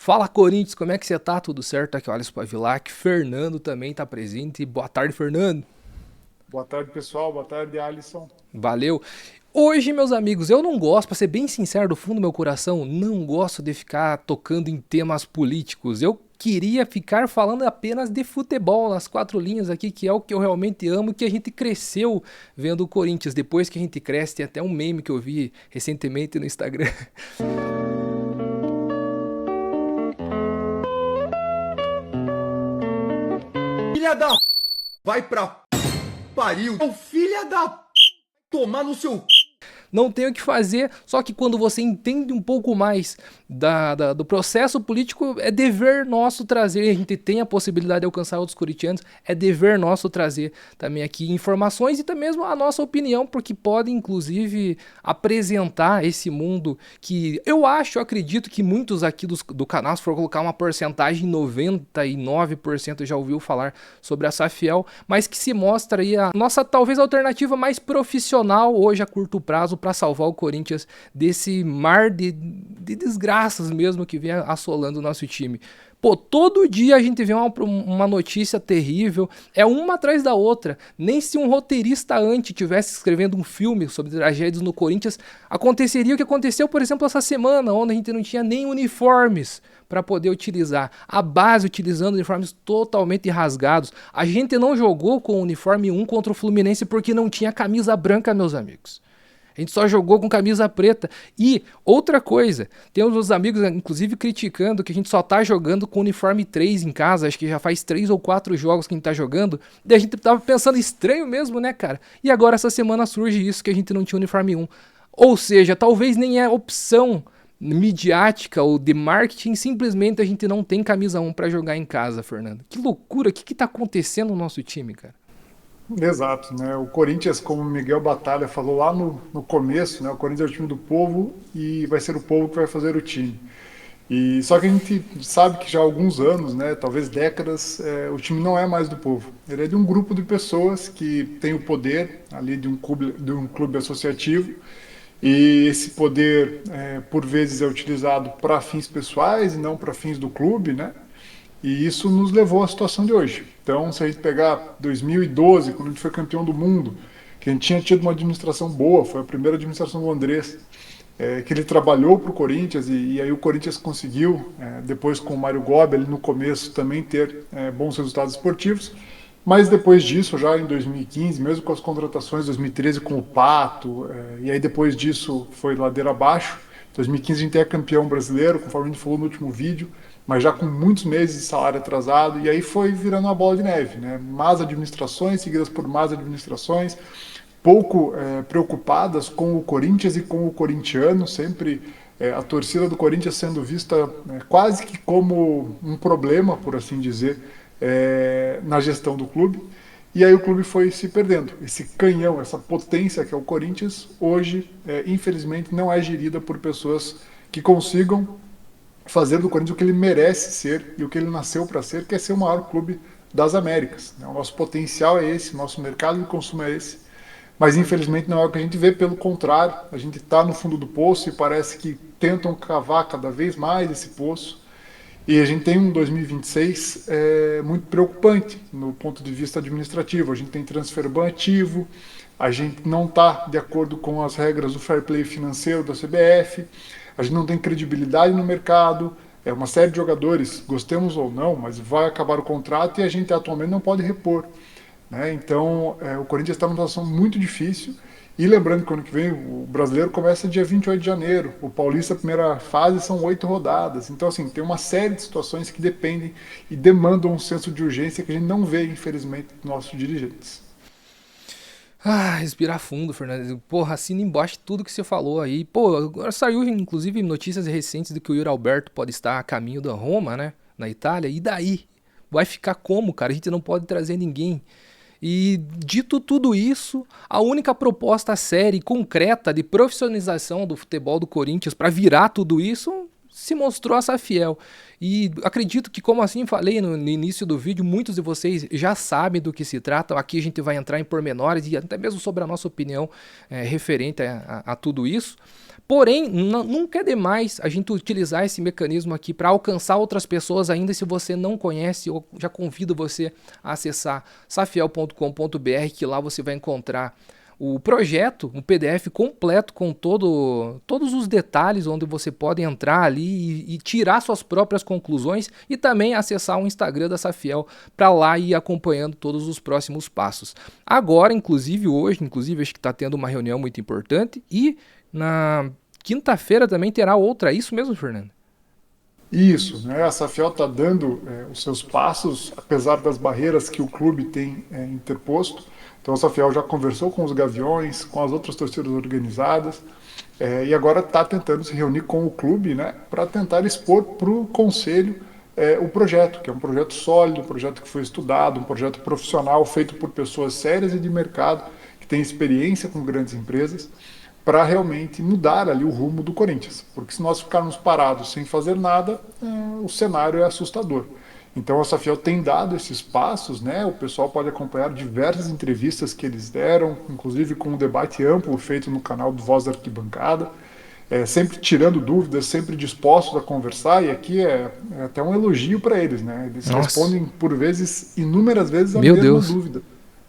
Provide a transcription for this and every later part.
Fala, Corinthians, como é que você tá? Tudo certo? Aqui é o Alisson Pavilac. Fernando também tá presente. Boa tarde, Fernando. Boa tarde, pessoal. Boa tarde, Alisson. Valeu. Hoje, meus amigos, eu não gosto, pra ser bem sincero do fundo do meu coração, não gosto de ficar tocando em temas políticos. Eu queria ficar falando apenas de futebol nas quatro linhas aqui, que é o que eu realmente amo, que a gente cresceu vendo o Corinthians. Depois que a gente cresce, tem até um meme que eu vi recentemente no Instagram. Filha da vai pra pariu. Ô filha da tomar no seu Não tem o que fazer, só que quando você entende um pouco mais do processo político, é dever nosso trazer, a gente tem a possibilidade de alcançar outros corintianos, é dever nosso trazer também aqui informações e também mesmo a nossa opinião, porque pode inclusive apresentar esse mundo que eu acho, eu acredito que muitos aqui do canal, se for colocar uma porcentagem, 99% já ouviu falar sobre a Safiel, mas que se mostra aí a nossa talvez alternativa mais profissional hoje a curto prazo para salvar o Corinthians desse mar de desgraças mesmo que vem assolando o nosso time. Pô, todo dia a gente vê uma notícia terrível, é uma atrás da outra. Nem se um roteirista antes tivesse escrevendo um filme sobre tragédias no Corinthians, aconteceria o que aconteceu, por exemplo, essa semana, onde a gente não tinha nem uniformes para poder utilizar. A base utilizando uniformes totalmente rasgados. A gente não jogou com o uniforme 1 contra o Fluminense porque não tinha camisa branca, meus amigos. A gente só jogou com camisa preta. E outra coisa, tem uns amigos, inclusive, criticando que a gente só tá jogando com uniforme 3 em casa. Acho que já faz 3 ou 4 jogos que a gente tá jogando. E a gente tava pensando estranho mesmo, né, cara? E agora essa semana surge isso que a gente não tinha uniforme 1. Ou seja, talvez nem é opção midiática ou de marketing, simplesmente a gente não tem camisa 1 pra jogar em casa, Fernando. Que loucura, o que tá acontecendo no nosso time, cara? Exato, né? O Corinthians, como o Miguel Batalha falou lá no começo, né? O Corinthians é o time do povo e vai ser o povo que vai fazer o time. E só que a gente sabe que já há alguns anos, né? Talvez décadas, o time não é mais do povo. Ele é de um grupo de pessoas que tem o poder ali de um clube associativo. E esse poder, por vezes, é utilizado para fins pessoais e não para fins do clube, né? E isso nos levou à situação de hoje. Então, se a gente pegar 2012, quando a gente foi campeão do mundo, que a gente tinha tido uma administração boa, foi a primeira administração do Andrés, que ele trabalhou para o Corinthians e aí o Corinthians conseguiu, depois com o Mário Gobi, ali no começo, também ter bons resultados esportivos. Mas depois disso, já em 2015, mesmo com as contratações, 2013 com o Pato, e aí depois disso foi ladeira abaixo. 2015 a gente é campeão brasileiro, conforme a gente falou no último vídeo, mas já com muitos meses de salário atrasado, e aí foi virando uma bola de neve, né? Más administrações seguidas por más administrações, pouco preocupadas com o Corinthians e com o corintiano, sempre a torcida do Corinthians sendo vista quase que como um problema, por assim dizer, na gestão do clube. E aí o clube foi se perdendo. Esse canhão, essa potência que é o Corinthians, hoje, infelizmente, não é gerida por pessoas que consigam fazer do Corinthians o que ele merece ser e o que ele nasceu para ser, que é ser o maior clube das Américas. O nosso potencial é esse, o nosso mercado de consumo é esse. Mas infelizmente não é o que a gente vê, pelo contrário, a gente está no fundo do poço e parece que tentam cavar cada vez mais esse poço. E a gente tem um 2026 muito preocupante no ponto de vista administrativo. A gente tem transfer ban ativo, a gente não está de acordo com as regras do fair play financeiro da CBF, a gente não tem credibilidade no mercado, é uma série de jogadores, gostemos ou não, mas vai acabar o contrato e a gente atualmente não pode repor. Né? Então, o Corinthians está numa situação muito difícil. E lembrando que ano que vem o brasileiro começa dia 28 de janeiro. O Paulista, a primeira fase, são 8 rodadas. Então, assim, tem uma série de situações que dependem e demandam um senso de urgência que a gente não vê, infelizmente, dos nossos dirigentes. Ah, respirar fundo, Fernando. Porra, assina embaixo tudo que você falou aí. Pô, agora saiu inclusive notícias recentes de que o Yuri Alberto pode estar a caminho da Roma, né? Na Itália. E daí? Vai ficar como, cara? A gente não pode trazer ninguém. E dito tudo isso, a única proposta séria e concreta de profissionalização do futebol do Corinthians para virar tudo isso se mostrou essa fiel. E acredito que, como assim falei no início do vídeo, muitos de vocês já sabem do que se trata. Aqui a gente vai entrar em pormenores e até mesmo sobre a nossa opinião referente a tudo isso. Porém, nunca é demais a gente utilizar esse mecanismo aqui para alcançar outras pessoas ainda. Se você não conhece, eu já convido você a acessar safiel.com.br, que lá você vai encontrar o projeto, um PDF completo com todos os detalhes, onde você pode entrar ali e tirar suas próprias conclusões, e também acessar o Instagram da Safiel para lá ir acompanhando todos os próximos passos. Agora, hoje, acho que está tendo uma reunião muito importante, e na quinta-feira também terá outra. Isso mesmo, Fernando? Isso, né? A Safiel está dando os seus passos, apesar das barreiras que o clube tem interposto. Então a Safiel já conversou com os Gaviões, com as outras torcidas organizadas, e agora está tentando se reunir com o clube, né, para tentar expor para o conselho o projeto, que é um projeto sólido, um projeto que foi estudado, um projeto profissional feito por pessoas sérias e de mercado, que têm experiência com grandes empresas, para realmente mudar ali o rumo do Corinthians. Porque se nós ficarmos parados sem fazer nada, o cenário é assustador. Então a Safiel tem dado esses passos, né? O pessoal pode acompanhar diversas entrevistas que eles deram, inclusive com um debate amplo feito no canal do Voz da Arquibancada, sempre tirando dúvidas, sempre dispostos a conversar, e aqui é até um elogio para eles, né? Eles respondem por vezes, inúmeras vezes, a mesma dúvida,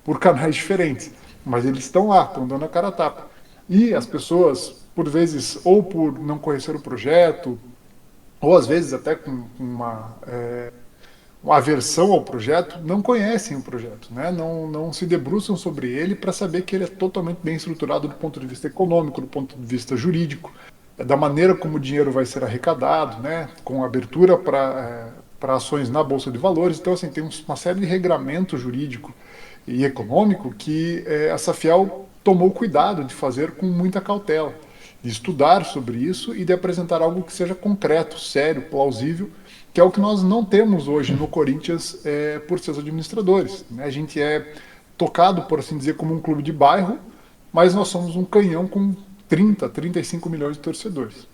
por canais diferentes, mas eles estão lá, estão dando a cara a tapa. E as pessoas, por vezes, ou por não conhecer o projeto, ou às vezes até com uma aversão ao projeto, não conhecem o projeto, né? Não se debruçam sobre ele para saber que ele é totalmente bem estruturado do ponto de vista econômico, do ponto de vista jurídico, da maneira como o dinheiro vai ser arrecadado, né? Com abertura para ações na Bolsa de Valores. Então, assim, tem uma série de regramento jurídico e econômico que a Safiel tomou cuidado de fazer com muita cautela, de estudar sobre isso e de apresentar algo que seja concreto, sério, plausível, que é o que nós não temos hoje no Corinthians por seus administradores, né? A gente é tocado, por assim dizer, como um clube de bairro, mas nós somos um canhão com 35 milhões de torcedores.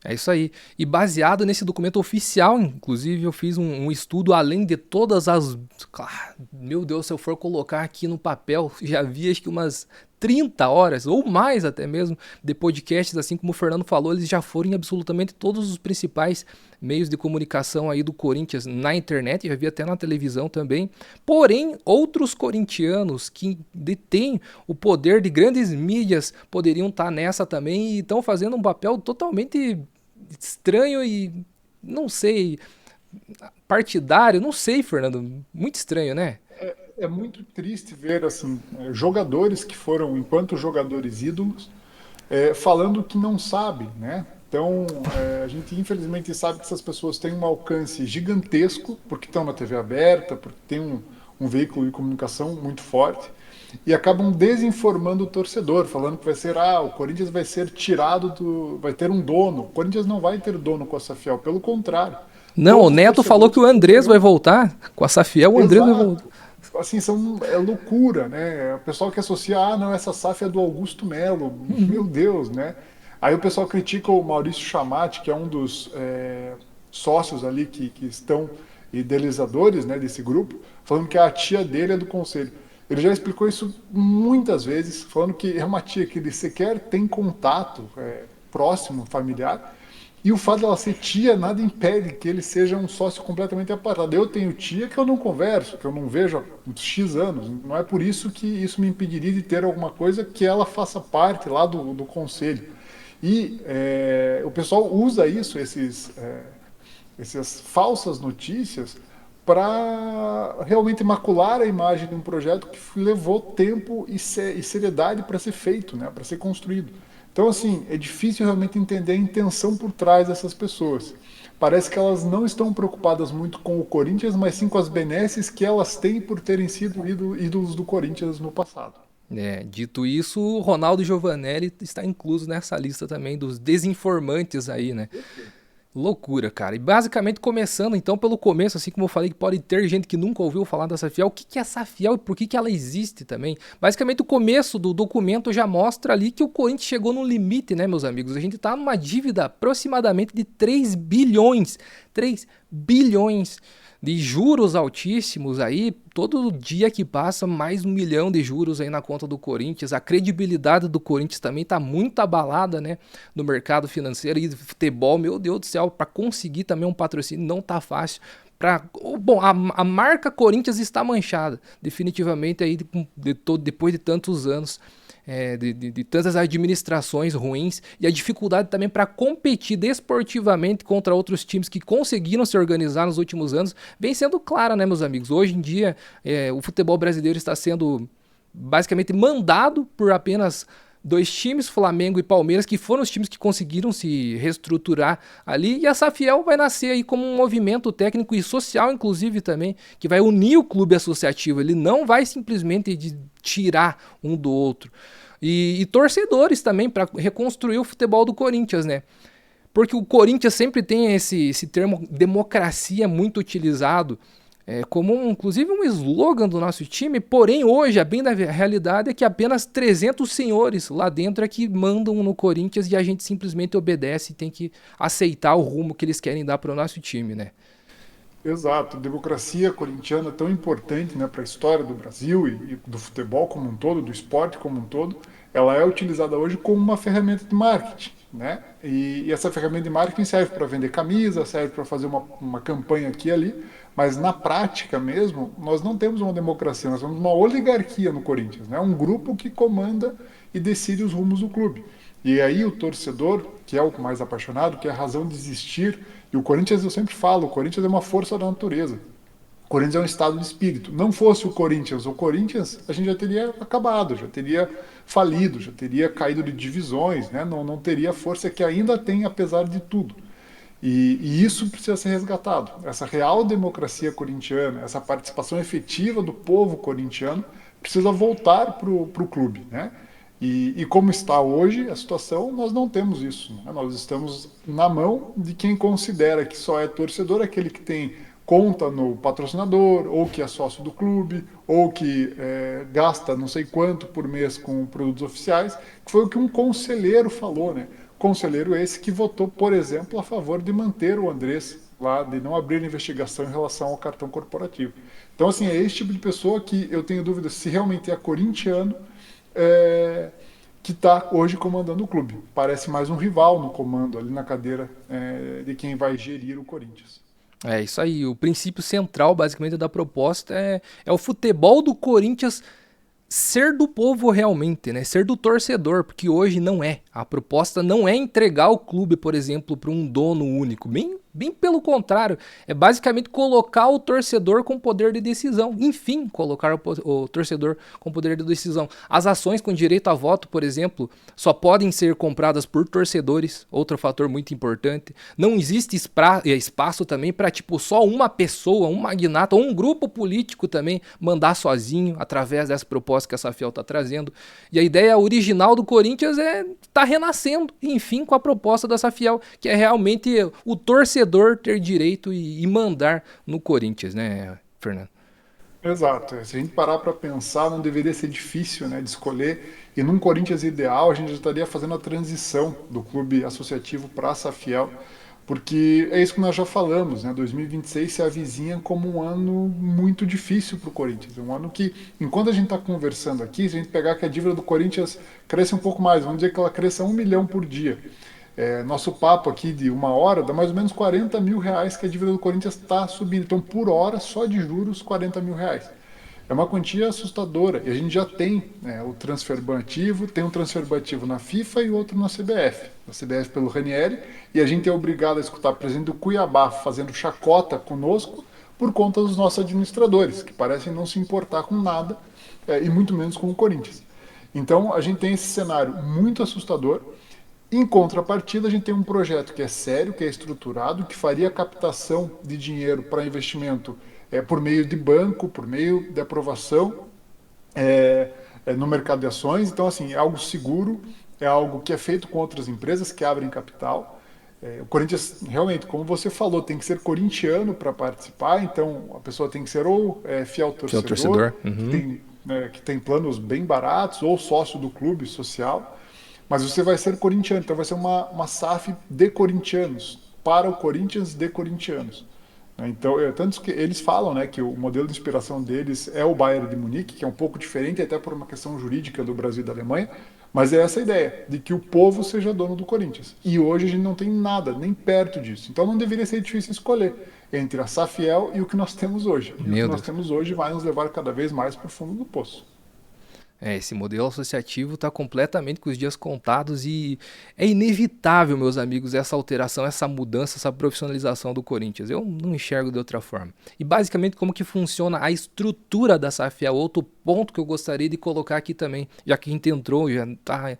É isso aí. E baseado nesse documento oficial, inclusive, eu fiz um estudo além de todas as... Meu Deus, se eu for colocar aqui no papel, já vi acho que umas 30 horas, ou mais até mesmo, de podcasts, assim como o Fernando falou, eles já foram em absolutamente todos os principais meios de comunicação aí do Corinthians na internet, já vi até na televisão também. Porém, outros corintianos que detêm o poder de grandes mídias poderiam estar nessa também e estão fazendo um papel totalmente estranho e, não sei, partidário, não sei, Fernando, muito estranho, né? É muito triste ver assim jogadores que foram, enquanto jogadores ídolos, falando que não sabem, né? Então, a gente infelizmente sabe que essas pessoas têm um alcance gigantesco, porque estão na TV aberta, porque tem um veículo de comunicação muito forte, e acabam desinformando o torcedor, falando que vai ser, o Corinthians vai ser tirado vai ter um dono. O Corinthians não vai ter dono com a Safiel, pelo contrário. Não, o Neto falou que o Andrés vai voltar com a Safiel, o Andrés vai voltar. Assim, é loucura, né? O pessoal que associa, não, essa SAF é do Augusto Melo, meu Deus, né? Aí o pessoal critica o Maurício Chamati, que é um dos sócios ali que estão idealizadores, né, desse grupo, falando que a tia dele é do conselho. Ele já explicou isso muitas vezes, falando que é uma tia que ele sequer tem contato próximo, familiar, e o fato dela ser tia nada impede que ele seja um sócio completamente apartado. Eu tenho tia que eu não converso, que eu não vejo há X anos. Não é por isso que isso me impediria de ter alguma coisa que ela faça parte lá do conselho. E o pessoal usa isso, essas falsas notícias, para realmente macular a imagem de um projeto que levou tempo e seriedade para ser feito, né, para ser construído. Então, assim, é difícil realmente entender a intenção por trás dessas pessoas. Parece que elas não estão preocupadas muito com o Corinthians, mas sim com as benesses que elas têm por terem sido ídolos do Corinthians no passado. Dito isso, o Ronaldo Giovanelli está incluso nessa lista também dos desinformantes aí, né? Loucura, cara. E basicamente começando então pelo começo, assim como eu falei que pode ter gente que nunca ouviu falar da Safiel, o que é a Safiel e por que ela existe também? Basicamente o começo do documento já mostra ali que o Corinthians chegou no limite, né, meus amigos? A gente tá numa dívida aproximadamente de 3 bilhões. 3 bilhões de juros altíssimos aí, todo dia que passa mais 1 milhão de juros aí na conta do Corinthians. A credibilidade do Corinthians também tá muito abalada, né, no mercado financeiro e do futebol. Meu Deus do céu, para conseguir também um patrocínio não tá fácil. Bom, a marca Corinthians está manchada, definitivamente aí depois de tantos anos, de tantas administrações ruins e a dificuldade também para competir desportivamente contra outros times que conseguiram se organizar nos últimos anos, vem sendo clara, né, meus amigos? Hoje em dia, o futebol brasileiro está sendo basicamente mandado por apenas 2 times, Flamengo e Palmeiras, que foram os times que conseguiram se reestruturar ali, e a Safiel vai nascer aí como um movimento técnico e social, inclusive, também, que vai unir o clube associativo. Ele não vai simplesmente tirar um do outro. E torcedores também, para reconstruir o futebol do Corinthians, né? Porque o Corinthians sempre tem esse termo democracia muito utilizado, como inclusive um slogan do nosso time, porém hoje a bem da realidade é que apenas 300 senhores lá dentro é que mandam no Corinthians e a gente simplesmente obedece e tem que aceitar o rumo que eles querem dar para o nosso time, né? Exato, a democracia corintiana é tão importante, né, para a história do Brasil e do futebol como um todo, do esporte como um todo. Ela é utilizada hoje como uma ferramenta de marketing, né? E essa ferramenta de marketing serve para vender camisa, serve para fazer uma campanha aqui e ali, mas na prática mesmo, nós não temos uma democracia, nós temos uma oligarquia no Corinthians, né? Um grupo que comanda e decide os rumos do clube. E aí o torcedor, que é o mais apaixonado, que é a razão de existir, e o Corinthians, eu sempre falo, o Corinthians é uma força da natureza. O Corinthians é um estado de espírito. Não fosse o Corinthians, a gente já teria acabado, já teria falido, já teria caído de divisões, né? Não teria a força que ainda tem, apesar de tudo. E isso precisa ser resgatado. Essa real democracia corintiana, essa participação efetiva do povo corintiano, precisa voltar para o clube, né? E como está hoje a situação, nós não temos isso, né? Nós estamos na mão de quem considera que só é torcedor, aquele que tem conta no patrocinador, ou que é sócio do clube, ou que gasta não sei quanto por mês com produtos oficiais, que foi o que um conselheiro falou, né? Conselheiro esse que votou, por exemplo, a favor de manter o Andrés lá, de não abrir investigação em relação ao cartão corporativo. Então, assim, é esse tipo de pessoa que eu tenho dúvida se realmente é corintiano, que está hoje comandando o clube. Parece mais um rival no comando, ali na cadeira de quem vai gerir o Corinthians. É isso aí, o princípio central, basicamente, da proposta é o futebol do Corinthians ser do povo realmente, né? Ser do torcedor, porque hoje não é. A proposta não é entregar o clube, por exemplo, para um dono único. Bem pelo contrário, é basicamente colocar o torcedor com poder de decisão. Enfim, colocar o torcedor com poder de decisão. As ações com direito a voto, por exemplo, só podem ser compradas por torcedores. Outro fator muito importante. Não existe espaço também para só uma pessoa, um magnata ou um grupo político também mandar sozinho através dessa proposta que a Safiel está trazendo. E a ideia original do Corinthians tá renascendo, enfim, com a proposta da Safiel, que é realmente o torcedor ter direito e mandar no Corinthians, né, Fernando? Exato. Se a gente parar para pensar, não deveria ser difícil, né, de escolher. E num Corinthians ideal, a gente já estaria fazendo a transição do clube associativo para a Safiel, porque é isso que nós já falamos, né? 2026 se avizinha como um ano muito difícil para o Corinthians. Um ano que, enquanto a gente está conversando aqui, se a gente pegar que a dívida do Corinthians cresce um pouco mais, vamos dizer que ela cresça 1 milhão por dia. Nosso papo aqui de 1 hora dá mais ou menos 40 mil reais que a dívida do Corinthians está subindo. Então, por hora, só de juros, 40 mil reais. É uma quantia assustadora. E a gente já tem, né, o transfer ban ativo, tem um transfer ban ativo na FIFA e outro na CBF. Na CBF pelo Ranieri, e a gente é obrigado a escutar o presidente do Cuiabá fazendo chacota conosco por conta dos nossos administradores, que parecem não se importar com nada, e muito menos com o Corinthians. Então, a gente tem esse cenário muito assustador. Em contrapartida, a gente tem um projeto que é sério, que é estruturado, que faria captação de dinheiro para investimento por meio de banco, por meio de aprovação no mercado de ações. Então, assim, é algo seguro, é algo que é feito com outras empresas que abrem capital. O Corinthians, realmente, como você falou, tem que ser corintiano para participar, então a pessoa tem que ser ou fiel torcedor, uhum, que tem planos bem baratos, ou sócio do clube social. Mas você vai ser corintiano, então vai ser uma SAF de corintianos, para o Corinthians de corintianos. né? Então, tanto que eles falam, né, que o modelo de inspiração deles é o Bayern de Munique, que é um pouco diferente até por uma questão jurídica do Brasil e da Alemanha, mas é essa a ideia, de que o povo seja dono do Corinthians. E hoje a gente não tem nada, nem perto disso. Então não deveria ser difícil escolher entre a Safiel e o que nós temos hoje. E o que Meu nós Deus. temos hoje vai nos levar cada vez mais para o fundo do poço. Esse modelo associativo está completamente com os dias contados e é inevitável, meus amigos, essa alteração, essa mudança, essa profissionalização do Corinthians. Eu não enxergo de outra forma. E basicamente como que funciona a estrutura da Safiel, outro ponto que eu gostaria de colocar aqui também, já que a gente entrou, já está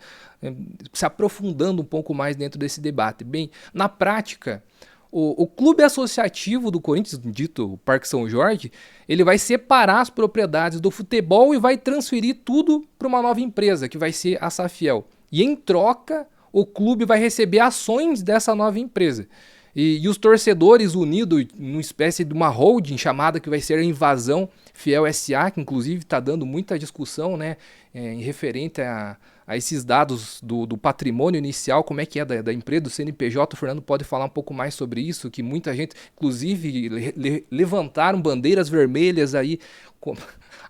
se aprofundando um pouco mais dentro desse debate. Bem, na prática, o clube associativo do Corinthians, dito Parque São Jorge, ele vai separar as propriedades do futebol e vai transferir tudo para uma nova empresa, que vai ser a Safiel. E em troca, o clube vai receber ações dessa nova empresa. E os torcedores unidos numa espécie de uma holding chamada que vai ser a Invasão Fiel SA, que inclusive está dando muita discussão, né, em referente a esses dados do patrimônio inicial, como é que é da empresa, do CNPJ. O Fernando pode falar um pouco mais sobre isso, que muita gente, inclusive, levantaram bandeiras vermelhas aí.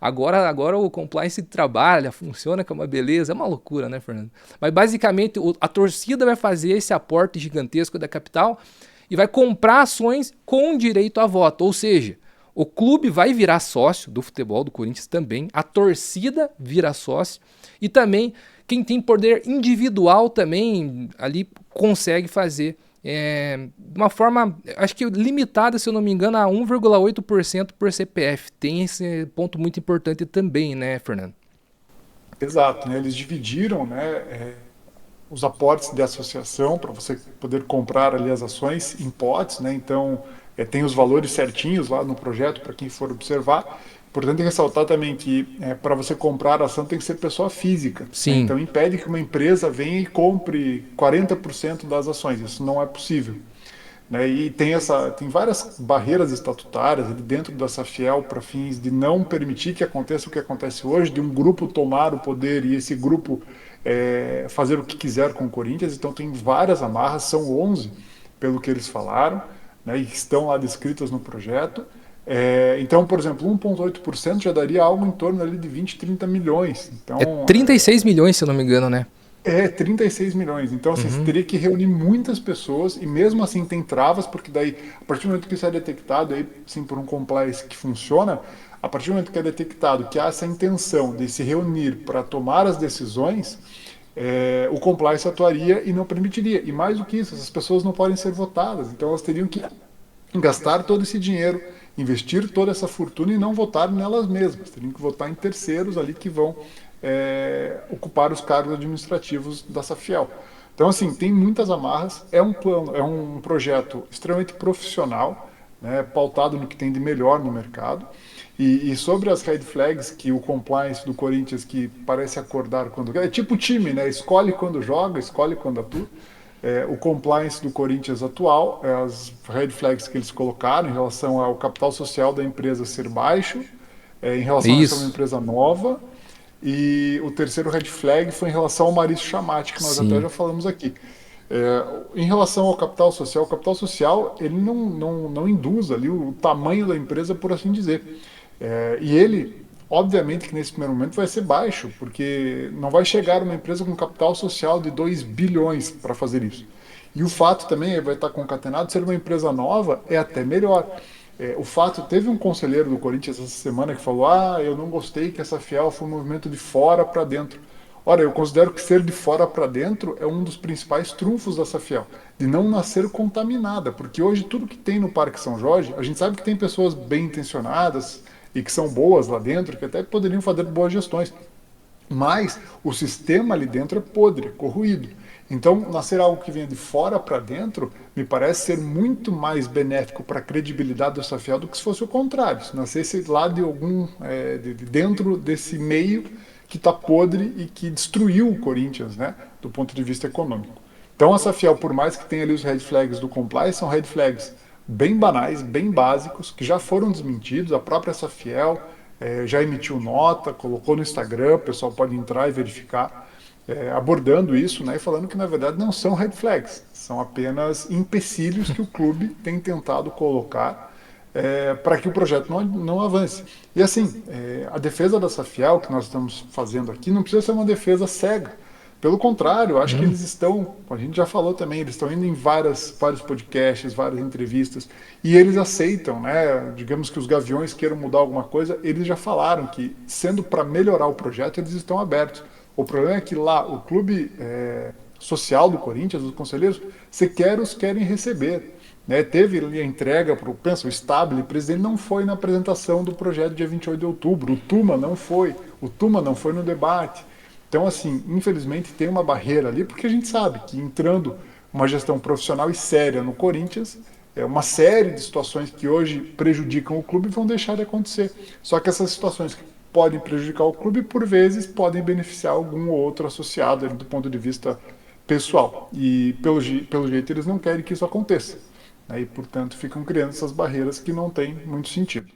Agora o compliance trabalha, funciona, que é uma beleza, é uma loucura, né, Fernando? Mas basicamente a torcida vai fazer esse aporte gigantesco da capital e vai comprar ações com direito a voto, ou seja, o clube vai virar sócio do futebol do Corinthians também, a torcida vira sócio e também quem tem poder individual também ali consegue fazer de uma forma, acho que limitada, se eu não me engano, a 1,8% por CPF. Tem esse ponto muito importante também, né, Fernando? Exato, né? Eles dividiram, né, os aportes de associação para você poder comprar ali as ações em potes, né? Então, tem os valores certinhos lá no projeto para quem for observar. Importante ressaltar também que para você comprar a ação tem que ser pessoa física, né? Sim. Então impede que uma empresa venha e compre 40% das ações. Isso não é possível, né? E tem várias barreiras estatutárias ali dentro da Safiel para fins de não permitir que aconteça o que acontece hoje, de um grupo tomar o poder e esse grupo fazer o que quiser com o Corinthians. Então tem várias amarras, são 11 pelo que eles falaram, né, e que estão lá descritas no projeto. Então, por exemplo, 1,8% já daria algo em torno ali de 20, 30 milhões. Então, 36 milhões, se eu não me engano, né? 36 milhões. Então, assim, você teria que reunir muitas pessoas e mesmo assim tem travas, porque daí, a partir do momento que isso é detectado, aí, sim, por um compliance que funciona, a partir do momento que é detectado que há essa intenção de se reunir para tomar as decisões, o compliance atuaria e não permitiria. E mais do que isso, essas pessoas não podem ser votadas. Então, elas teriam que gastar todo esse dinheiro, investir toda essa fortuna e não votar nelas mesmas. Teriam que votar em terceiros ali que vão ocupar os cargos administrativos da Safiel. Então, assim, tem muitas amarras. É um plano, é um projeto extremamente profissional, né, pautado no que tem de melhor no mercado. E sobre as red flags, que o compliance do Corinthians, que parece acordar quando... É tipo time, né? Escolhe quando joga, escolhe quando atua. O compliance do Corinthians atual, as red flags que eles colocaram em relação ao capital social da empresa ser baixo, em relação a ser uma empresa nova, e o terceiro red flag foi em relação ao Maurício Chamati, que nós até já falamos aqui. Em relação ao capital social ele não induz ali o tamanho da empresa, por assim dizer. E ele, obviamente que nesse primeiro momento vai ser baixo, porque não vai chegar uma empresa com capital social de 2 bilhões para fazer isso. E o fato também vai estar concatenado, ser uma empresa nova é até melhor. O fato, teve um conselheiro do Corinthians essa semana que falou: eu não gostei que essa Fiel foi um movimento de fora para dentro. Ora, eu considero que ser de fora para dentro é um dos principais trunfos da Safiel, de não nascer contaminada, porque hoje tudo que tem no Parque São Jorge, a gente sabe que tem pessoas bem intencionadas e que são boas lá dentro, que até poderiam fazer boas gestões, mas o sistema ali dentro é podre, é corroído. Então, nascer algo que venha de fora para dentro me parece ser muito mais benéfico para a credibilidade do Safiel do que se fosse o contrário, se nascesse lá de dentro desse meio que está podre e que destruiu o Corinthians, né, do ponto de vista econômico. Então a Safiel, por mais que tenha ali os red flags do compliance, são red flags bem banais, bem básicos, que já foram desmentidos. A própria Safiel já emitiu nota, colocou no Instagram, o pessoal pode entrar e verificar, abordando isso, né, e falando que na verdade não são red flags, são apenas empecilhos que o clube tem tentado colocar para que o projeto não avance. E assim, a defesa da Safiel que nós estamos fazendo aqui não precisa ser uma defesa cega. Pelo contrário, eu acho que eles estão, a gente já falou também, eles estão indo em vários podcasts, várias entrevistas, e eles aceitam, né? Digamos que os Gaviões queiram mudar alguma coisa, eles já falaram que, sendo para melhorar o projeto, eles estão abertos. O problema é que lá, o clube social do Corinthians, os conselheiros, sequer os querem receber. Né? Teve ali a entrega para o Stabile, o presidente não foi na apresentação do projeto dia 28 de outubro, o Tuma não foi no debate. Então, assim, infelizmente tem uma barreira ali, porque a gente sabe que entrando uma gestão profissional e séria no Corinthians, uma série de situações que hoje prejudicam o clube vão deixar de acontecer. Só que essas situações que podem prejudicar o clube, por vezes, podem beneficiar algum ou outro associado ali, do ponto de vista pessoal. E, pelo jeito, eles não querem que isso aconteça. Né? E, portanto, ficam criando essas barreiras que não têm muito sentido.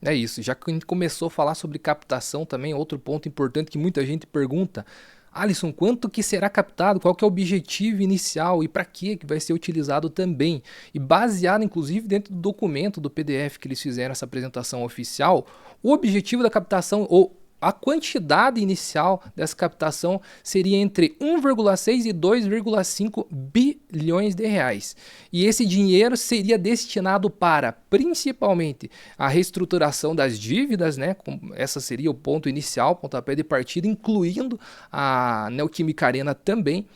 É isso, já que a gente começou a falar sobre captação também, outro ponto importante que muita gente pergunta, Alisson, quanto que será captado, qual que é o objetivo inicial e para que vai ser utilizado também? E baseado inclusive dentro do documento do PDF que eles fizeram essa apresentação oficial, o objetivo da captação, ou a quantidade inicial dessa captação seria entre 1,6 e 2,5 bilhões de reais. E esse dinheiro seria destinado para, principalmente, a reestruturação das dívidas, né? Essa seria o ponto inicial, pontapé de partida, incluindo a Neoquímica Arena também.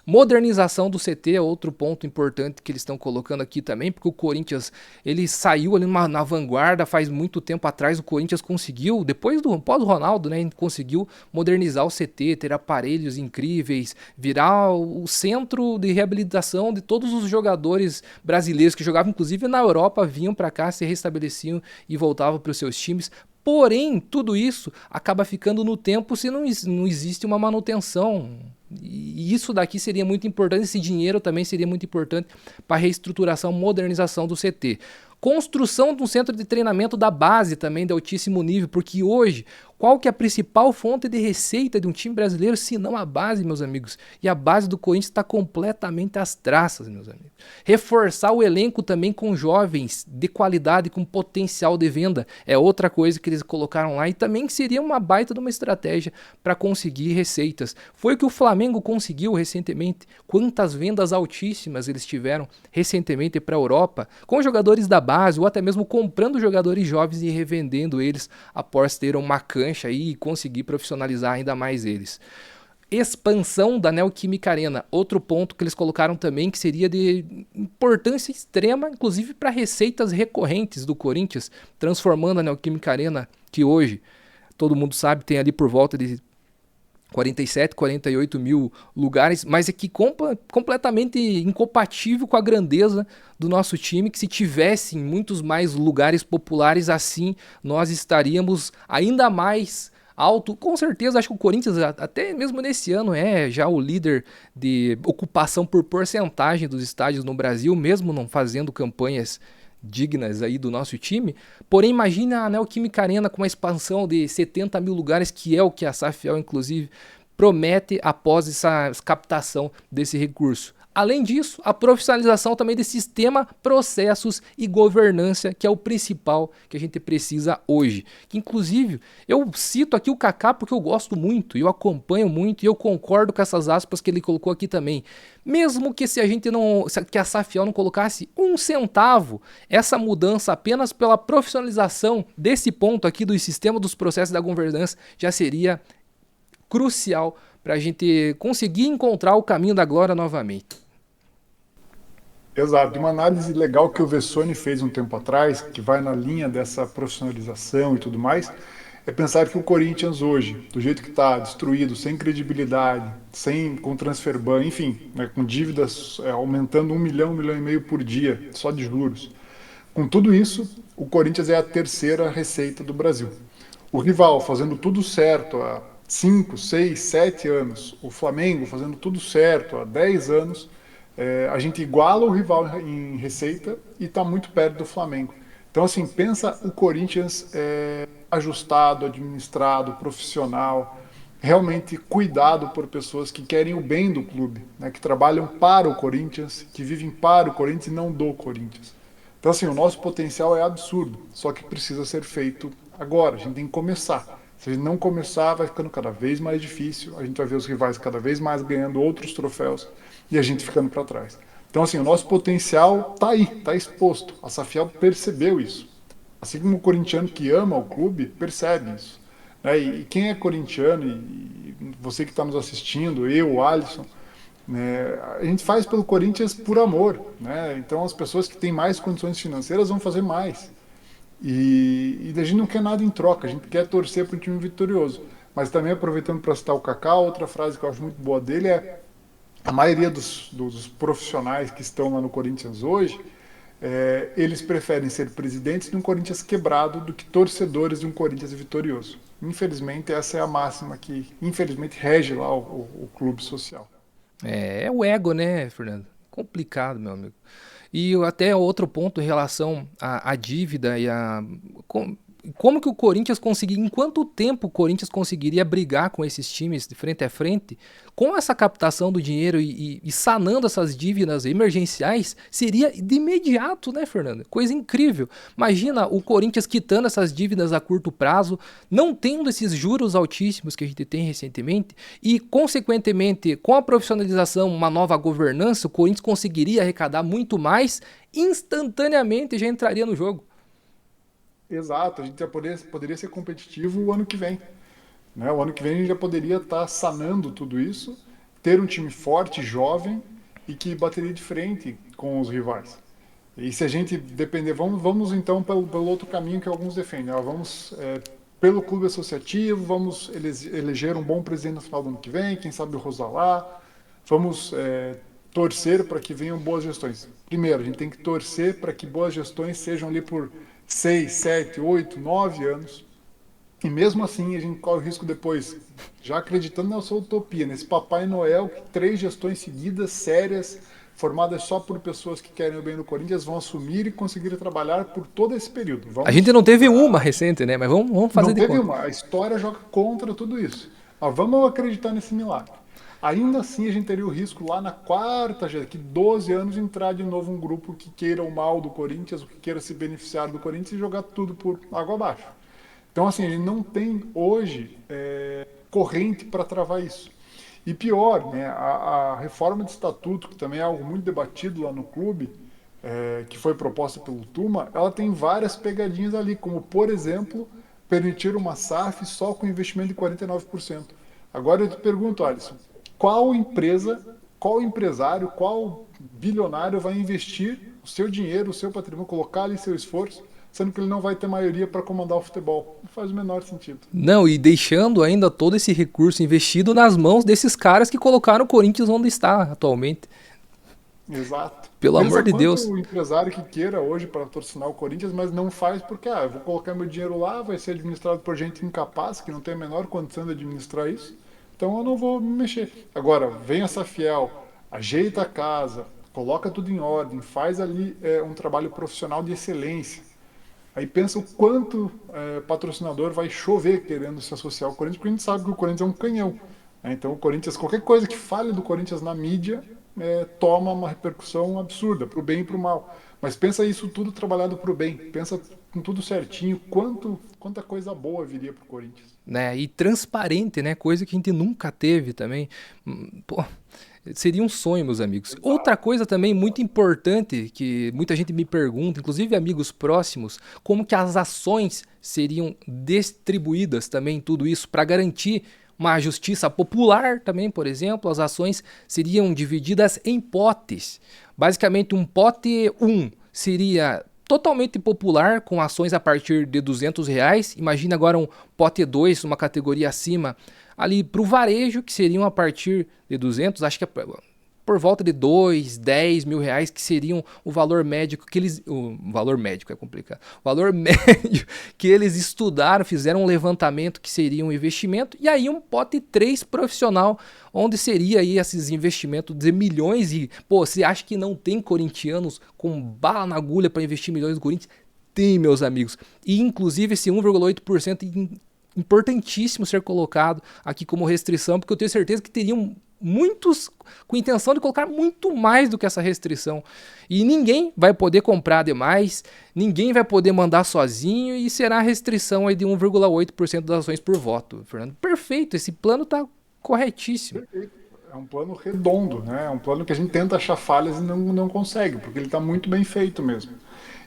Modernização do CT é outro ponto importante que eles estão colocando aqui também, porque o Corinthians ele saiu ali na vanguarda faz muito tempo atrás. O Corinthians conseguiu, depois do pós-Ronaldo, né, conseguiu modernizar o CT, ter aparelhos incríveis, virar o centro de reabilitação de todos os jogadores brasileiros que jogavam inclusive na Europa, vinham para cá, se restabeleciam e voltavam para os seus times. Porém, tudo isso acaba ficando no tempo se não existe uma manutenção. E isso daqui seria muito importante, esse dinheiro também seria muito importante para a reestruturação, modernização do CT. Construção de um centro de treinamento da base também de altíssimo nível, porque hoje, qual que é a principal fonte de receita de um time brasileiro, se não a base, meus amigos? E a base do Corinthians está completamente às traças, meus amigos. Reforçar o elenco também com jovens de qualidade, com potencial de venda, é outra coisa que eles colocaram lá e também seria uma baita de uma estratégia para conseguir receitas. Foi o que o Flamengo conseguiu recentemente. Quantas vendas altíssimas eles tiveram recentemente para a Europa, com jogadores da base ou até mesmo comprando jogadores jovens e revendendo eles após ter uma cancha aí e conseguir profissionalizar ainda mais eles. Expansão da Neoquímica Arena, outro ponto que eles colocaram também que seria de importância extrema, inclusive para receitas recorrentes do Corinthians, transformando a Neoquímica Arena, que hoje, todo mundo sabe, tem ali por volta de 47, 48 mil lugares, mas é que completamente incompatível com a grandeza do nosso time, que se tivessem muitos mais lugares populares assim, nós estaríamos ainda mais alto. Com certeza, acho que o Corinthians, até mesmo nesse ano, é já o líder de ocupação por porcentagem dos estádios no Brasil, mesmo não fazendo campanhas dignas aí do nosso time. Porém, imagina a Neoquímica Arena com uma expansão de 70 mil lugares, que é o que a Safiel, inclusive, promete após essa captação desse recurso. Além disso, a profissionalização também desse sistema, processos e governança, que é o principal que a gente precisa hoje. Que, inclusive, eu cito aqui o Kaká porque eu gosto muito, eu acompanho muito e eu concordo com essas aspas que ele colocou aqui também. Mesmo que que a Safiel não colocasse um centavo, essa mudança apenas pela profissionalização desse ponto aqui do sistema dos processos da governança já seria crucial para a gente conseguir encontrar o caminho da glória novamente. Exato. Uma análise legal que o Vessone fez um tempo atrás, que vai na linha dessa profissionalização e tudo mais, é pensar que o Corinthians hoje, do jeito que está, destruído, sem credibilidade, com transfer ban, enfim, né, com dívidas aumentando 1 milhão, 1,5 milhão por dia, só de juros. Com tudo isso, o Corinthians é a terceira receita do Brasil. O rival fazendo tudo certo há 5, 6, 7 anos, o Flamengo fazendo tudo certo há 10 anos, a gente iguala o rival em receita e está muito perto do Flamengo. Então, assim, pensa o Corinthians ajustado, administrado, profissional, realmente cuidado por pessoas que querem o bem do clube, né, que trabalham para o Corinthians, que vivem para o Corinthians e não do Corinthians. Então, assim, o nosso potencial é absurdo, só que precisa ser feito agora. A gente tem que começar. Se a gente não começar, vai ficando cada vez mais difícil. A gente vai ver os rivais cada vez mais ganhando outros troféus e a gente ficando para trás. Então, assim, o nosso potencial está aí, está exposto. A Safiel percebeu isso. Assim como o corintiano que ama o clube percebe isso. Né? E quem é corintiano, e você que está nos assistindo, eu, o Alisson, né, a gente faz pelo Corinthians por amor. Né? Então, as pessoas que têm mais condições financeiras vão fazer mais. E a gente não quer nada em troca, a gente quer torcer para um time vitorioso. Mas também, aproveitando para citar o Kaká, outra frase que eu acho muito boa dele é: a maioria dos profissionais que estão lá no Corinthians hoje, eles preferem ser presidentes de um Corinthians quebrado do que torcedores de um Corinthians vitorioso. Infelizmente, essa é a máxima que, infelizmente, rege lá o clube social. É o ego, né, Fernando? Complicado, meu amigo. E até outro ponto em relação à dívida e como que o Corinthians conseguiria, em quanto tempo o Corinthians conseguiria brigar com esses times de frente a frente, com essa captação do dinheiro e sanando essas dívidas emergenciais, seria de imediato, né, Fernando? Coisa incrível. Imagina o Corinthians quitando essas dívidas a curto prazo, não tendo esses juros altíssimos que a gente tem recentemente e, consequentemente, com a profissionalização, uma nova governança, o Corinthians conseguiria arrecadar muito mais, instantaneamente já entraria no jogo. Exato, a gente já poderia ser competitivo o ano que vem. Né? O ano que vem a gente já poderia estar sanando tudo isso, ter um time forte, jovem e que bateria de frente com os rivais. E se a gente depender, vamos então pelo outro caminho que alguns defendem. Vamos pelo clube associativo, vamos eleger um bom presidente no final do ano que vem, quem sabe o Rosalá, vamos torcer para que venham boas gestões. Primeiro, a gente tem que torcer para que boas gestões sejam ali por 6, 7, 8, 9 anos. E mesmo assim a gente corre o risco depois, já acreditando na sua utopia, nesse Papai Noel, que 3 gestões seguidas, sérias, formadas só por pessoas que querem o bem do Corinthians, vão assumir e conseguir trabalhar por todo esse período. A gente não teve uma recente, né? Mas vamos fazer de conta. Não teve uma. A história joga contra tudo isso. Mas vamos acreditar nesse milagre. Ainda assim, a gente teria o risco lá na quarta, daqui 12 anos, entrar de novo um grupo que queira o mal do Corinthians, ou que queira se beneficiar do Corinthians e jogar tudo por água abaixo. Então, assim, a gente não tem hoje corrente para travar isso. E pior, né, a reforma de estatuto, que também é algo muito debatido lá no clube, que foi proposta pelo Tuma, ela tem várias pegadinhas ali, como, por exemplo, permitir uma SAF só com investimento de 49%. Agora eu te pergunto, Alisson, qual empresa, qual empresário, qual bilionário vai investir o seu dinheiro, o seu patrimônio, colocar ali seu esforço, sendo que ele não vai ter maioria para comandar o futebol? Não faz o menor sentido. Não, e deixando ainda todo esse recurso investido nas mãos desses caras que colocaram o Corinthians onde está atualmente. Exato. Pelo amor de Deus. O empresário que queira hoje patrocinar o Corinthians, mas não faz porque, eu vou colocar meu dinheiro lá, vai ser administrado por gente incapaz, que não tem a menor condição de administrar isso, então eu não vou me mexer. Agora, vem essa Safiel, ajeita a casa, coloca tudo em ordem, faz ali um trabalho profissional de excelência. Aí pensa o quanto patrocinador vai chover querendo se associar ao Corinthians, porque a gente sabe que o Corinthians é um canhão. Né? Então o Corinthians, qualquer coisa que fale do Corinthians na mídia, toma uma repercussão absurda, para o bem e para o mal. Mas pensa isso tudo trabalhado para o bem, pensa com tudo certinho, quanta coisa boa viria para o Corinthians. Né? E transparente, né? Coisa que a gente nunca teve também. Pô, seria um sonho, meus amigos. Outra coisa também muito importante, que muita gente me pergunta, inclusive amigos próximos, como que as ações seriam distribuídas também, tudo isso, para garantir uma justiça popular também, por exemplo. As ações seriam divididas em potes. Basicamente, um pote 1 seria totalmente popular, com ações a partir de R$200. Imagina agora um pote 2, uma categoria acima, ali para o varejo, que seriam a partir de 200, acho que é por volta de 2, 10 mil reais, que seriam o valor médio que eles... O valor médico é complicado. O valor médio que eles estudaram, fizeram um levantamento que seria um investimento. E aí um pote 3 profissional, onde seria aí esses investimentos de milhões. E, você acha que não tem corintianos com bala na agulha para investir milhões no Corinthians? Tem, meus amigos. E inclusive esse 1,8% importantíssimo ser colocado aqui como restrição, porque eu tenho certeza que teriam muitos com intenção de colocar muito mais do que essa restrição. E ninguém vai poder comprar demais, ninguém vai poder mandar sozinho e será a restrição aí de 1,8% das ações por voto. Fernando, perfeito, esse plano está corretíssimo. É um plano redondo, né? É um plano que a gente tenta achar falhas e não consegue, porque ele está muito bem feito mesmo.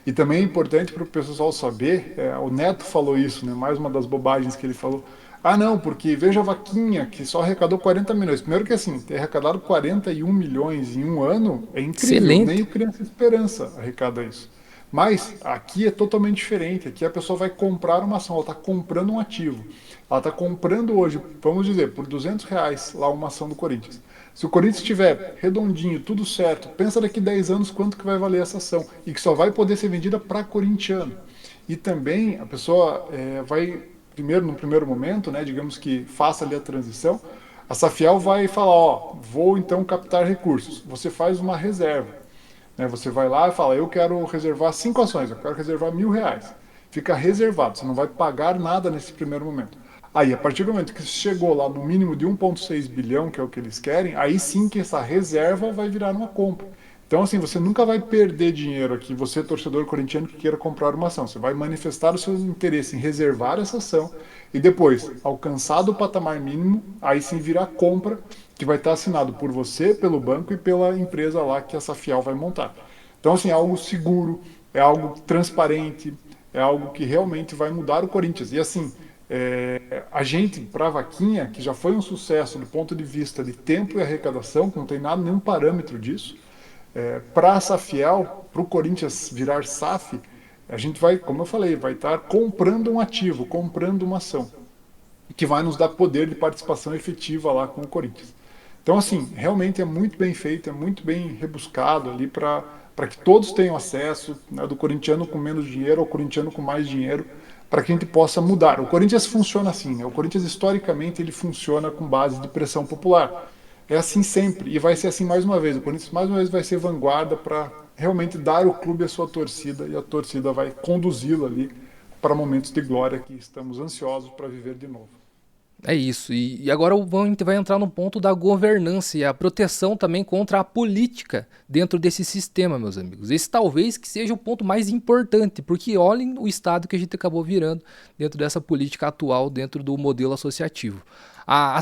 E também é importante para o pessoal saber, o Neto falou isso, né? Mais uma das bobagens que ele falou. Ah, não, porque veja a vaquinha, que só arrecadou 40 milhões. Primeiro que assim, ter arrecadado 41 milhões em um ano é incrível. Excelente. Nem o Criança Esperança arrecada isso. Mas aqui é totalmente diferente. Aqui a pessoa vai comprar uma ação, ela está comprando um ativo. Ela está comprando hoje, vamos dizer, por R$ 200 lá uma ação do Corinthians. Se o Corinthians estiver redondinho, tudo certo, pensa daqui 10 anos quanto que vai valer essa ação. E que só vai poder ser vendida para corintiano. E também a pessoa vai, no primeiro momento, né, digamos que faça ali a transição, a Safiel vai falar, ó, vou então captar recursos. Você faz uma reserva. Você vai lá e fala, eu quero reservar 5 ações, eu quero reservar R$ 1.000. Fica reservado, você não vai pagar nada nesse primeiro momento. Aí, a partir do momento que chegou lá no mínimo de 1,6 bilhão, que é o que eles querem, aí sim que essa reserva vai virar uma compra. Então, assim, você nunca vai perder dinheiro aqui, você, torcedor corintiano que queira comprar uma ação. Você vai manifestar o seu interesse em reservar essa ação e depois, alcançado o patamar mínimo, aí sim virar compra, que vai estar assinado por você, pelo banco e pela empresa lá que a Safiel vai montar. Então, assim, é algo seguro, é algo transparente, é algo que realmente vai mudar o Corinthians. E assim, a gente, para a vaquinha, que já foi um sucesso do ponto de vista de tempo e arrecadação, que não tem nada, nenhum parâmetro disso, para a Safiel, para o Corinthians virar SAF, a gente vai, como eu falei, vai estar comprando um ativo, comprando uma ação, que vai nos dar poder de participação efetiva lá com o Corinthians. Então, assim, realmente é muito bem feito, é muito bem rebuscado ali para que todos tenham acesso, né, do corintiano com menos dinheiro ao corintiano com mais dinheiro, para que a gente possa mudar. O Corinthians funciona assim, né? O Corinthians historicamente ele funciona com base de pressão popular. É assim sempre e vai ser assim mais uma vez. O Corinthians mais uma vez vai ser vanguarda para realmente dar ao clube a sua torcida e a torcida vai conduzi-lo ali para momentos de glória que estamos ansiosos para viver de novo. É isso, e agora a gente vai entrar no ponto da governança e a proteção também contra a política dentro desse sistema, meus amigos. Esse talvez que seja o ponto mais importante, porque olhem o estado que a gente acabou virando dentro dessa política atual, dentro do modelo associativo. A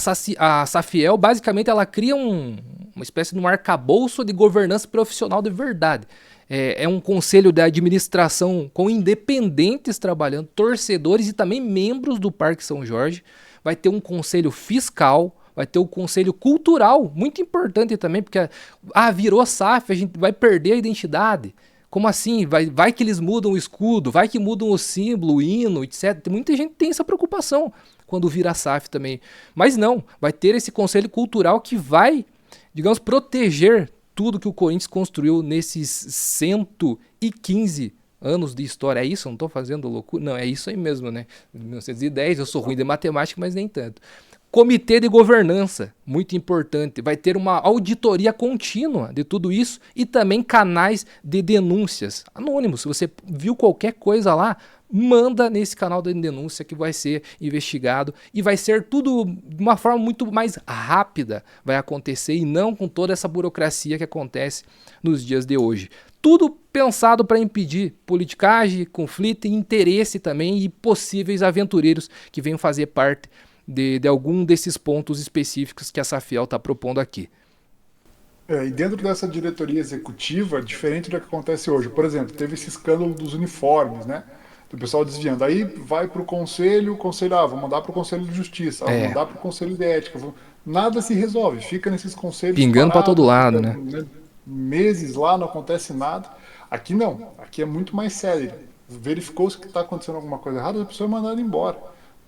Safiel, basicamente, ela cria uma espécie de um arcabouço de governança profissional de verdade. É um conselho de administração com independentes trabalhando, torcedores e também membros do Parque São Jorge. Vai ter um conselho fiscal, vai ter um conselho cultural, muito importante também, porque virou SAF, a gente vai perder a identidade. Como assim? Vai que eles mudam o escudo, vai que mudam o símbolo, o hino, etc. Muita gente tem essa preocupação quando vira SAF também. Mas não, vai ter esse conselho cultural que vai, digamos, proteger tudo que o Corinthians construiu nesses 115 anos de história. É isso? Eu não estou fazendo loucura? Não, é isso aí mesmo, né? 1910, eu sou ruim de matemática, mas nem tanto. Comitê de governança, muito importante. Vai ter uma auditoria contínua de tudo isso e também canais de denúncias anônimos. Se você viu qualquer coisa lá, manda nesse canal de denúncia que vai ser investigado e vai ser tudo de uma forma muito mais rápida, vai acontecer e não com toda essa burocracia que acontece nos dias de hoje. Tudo pensado para impedir politicagem, conflito e interesse também e possíveis aventureiros que venham fazer parte de algum desses pontos específicos que a Safiel está propondo aqui. E dentro dessa diretoria executiva, diferente do que acontece hoje, por exemplo, teve esse escândalo dos uniformes, né? Do pessoal desviando. Aí vai para o conselho, vou mandar para o conselho de justiça, vou mandar para o conselho de ética. Nada se resolve, fica nesses conselhos pingando para todo lado, né? Meses lá, não acontece nada. Aqui não, aqui é muito mais sério. Verificou-se que está acontecendo alguma coisa errada, a pessoa é mandada embora,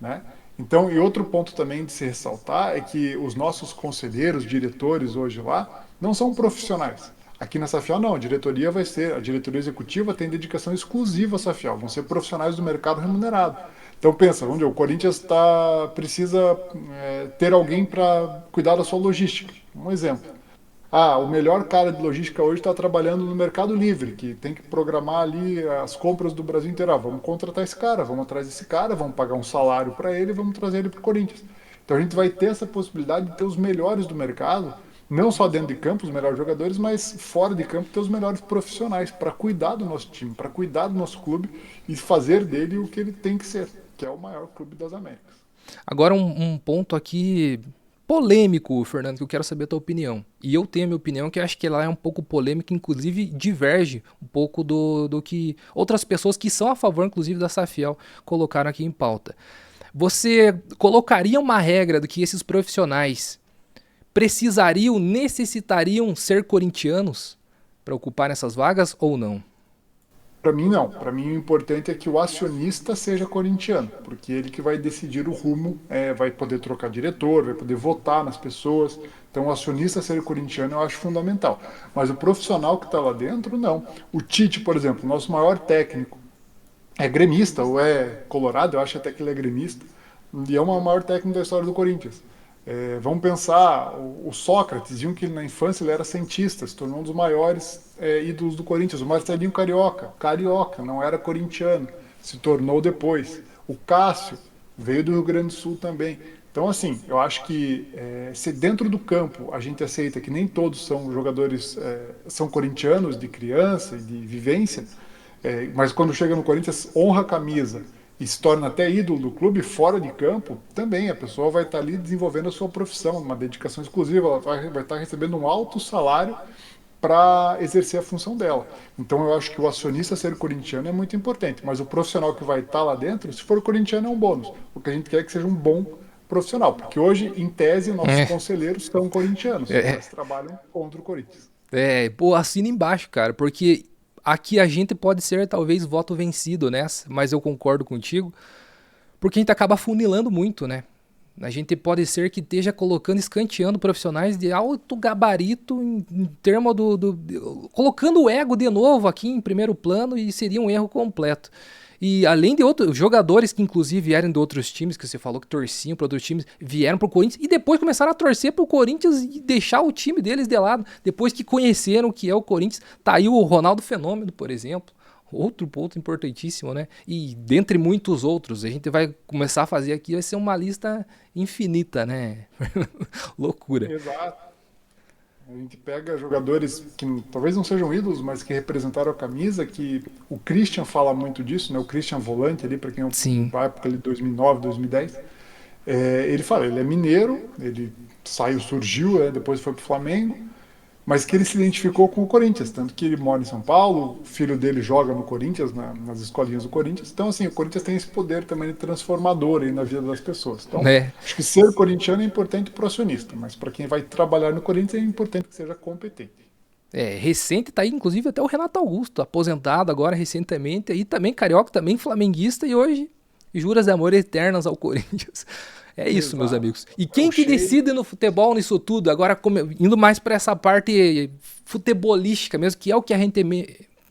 né? Então, e outro ponto também de se ressaltar é que os nossos conselheiros, diretores hoje lá, não são profissionais. Aqui na Safiel não, a diretoria executiva tem dedicação exclusiva à Safiel, vão ser profissionais do mercado remunerado. Então pensa, o Corinthians precisa ter alguém para cuidar da sua logística. Um exemplo. O melhor cara de logística hoje está trabalhando no Mercado Livre, que tem que programar ali as compras do Brasil inteiro. Vamos contratar esse cara, vamos atrás desse cara, vamos pagar um salário para ele e vamos trazer ele para o Corinthians. Então a gente vai ter essa possibilidade de ter os melhores do mercado, não só dentro de campo, os melhores jogadores, mas fora de campo ter os melhores profissionais para cuidar do nosso time, para cuidar do nosso clube e fazer dele o que ele tem que ser, que é o maior clube das Américas. Agora um ponto aqui polêmico, Fernando, que eu quero saber a tua opinião. E eu tenho a minha opinião, que eu acho que ela é um pouco polêmica, inclusive diverge um pouco do que outras pessoas que são a favor, inclusive, da Safiel, colocaram aqui em pauta. Você colocaria uma regra do que esses profissionais necessitariam ser corintianos para ocupar essas vagas ou não? Para mim, não. Para mim, o importante é que o acionista seja corintiano, porque ele que vai decidir o rumo, vai poder trocar diretor, vai poder votar nas pessoas. Então, o acionista ser corintiano eu acho fundamental. Mas o profissional que está lá dentro, não. O Tite, por exemplo, nosso maior técnico, é gremista ou é colorado, eu acho até que ele é gremista, e é o maior técnico da história do Corinthians. Vamos pensar, o Sócrates, diziam que na infância ele era cientista, se tornou um dos maiores ídolos do Corinthians. O Marcelinho carioca, não era corintiano, se tornou depois. O Cássio veio do Rio Grande do Sul também. Então, assim, eu acho que se dentro do campo a gente aceita que nem todos são jogadores, são corintianos de criança e de vivência, mas quando chega no Corinthians, honra a camisa e se torna até ídolo do clube, fora de campo, também a pessoa vai estar ali desenvolvendo a sua profissão, uma dedicação exclusiva, ela vai estar recebendo um alto salário para exercer a função dela. Então eu acho que o acionista ser corintiano é muito importante, mas o profissional que vai estar lá dentro, se for corintiano é um bônus, o que a gente quer é que seja um bom profissional, porque hoje, em tese, nossos conselheiros são corintianos, mas trabalham contra o Corinthians. Pô, assina embaixo, cara, porque aqui a gente pode ser talvez voto vencido nessa, mas eu concordo contigo, porque a gente acaba funilando muito, né? A gente pode ser que esteja colocando, escanteando profissionais de alto gabarito em termos colocando o ego de novo aqui em primeiro plano, e seria um erro completo. E além de outros jogadores que inclusive vieram de outros times, que você falou que torciam para outros times, vieram pro Corinthians e depois começaram a torcer pro Corinthians e deixar o time deles de lado, depois que conheceram o que é o Corinthians. Tá aí o Ronaldo Fenômeno, por exemplo. Outro ponto importantíssimo, né? E dentre muitos outros, a gente vai começar a fazer aqui, vai ser uma lista infinita, né? Loucura. Exato. A gente pega jogadores que talvez não sejam ídolos, mas que representaram a camisa, que o Christian fala muito disso, né? O Christian volante ali, para quem Sim. vai época ali 2009, 2010. Ele fala, ele é mineiro, ele surgiu, depois foi pro Flamengo, mas que ele se identificou com o Corinthians, tanto que ele mora em São Paulo, o filho dele joga no Corinthians, nas escolinhas do Corinthians. Então, assim, o Corinthians tem esse poder também de transformador aí na vida das pessoas. Então, acho que ser corintiano é importante para o acionista, mas para quem vai trabalhar no Corinthians é importante que seja competente. Recente tá aí, inclusive, até o Renato Augusto, aposentado agora recentemente, aí também carioca, também flamenguista, e hoje juras de amor eternas ao Corinthians. É isso, meus amigos. E quem que decide no futebol nisso tudo? Agora, indo mais para essa parte futebolística mesmo, que é o que a gente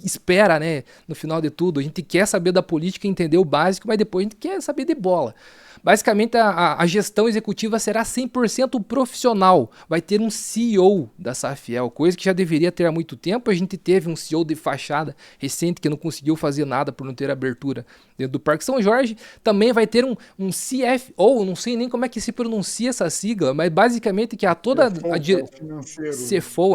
espera, né? No final de tudo, a gente quer saber da política, entender o básico, mas depois a gente quer saber de bola. Basicamente, a gestão executiva será 100% profissional. Vai ter um CEO da Safiel, coisa que já deveria ter há muito tempo. A gente teve um CEO de fachada recente que não conseguiu fazer nada por não ter abertura dentro do Parque São Jorge. Também vai ter um CFO, não sei nem como é que se pronuncia essa sigla, mas basicamente que toda CFO,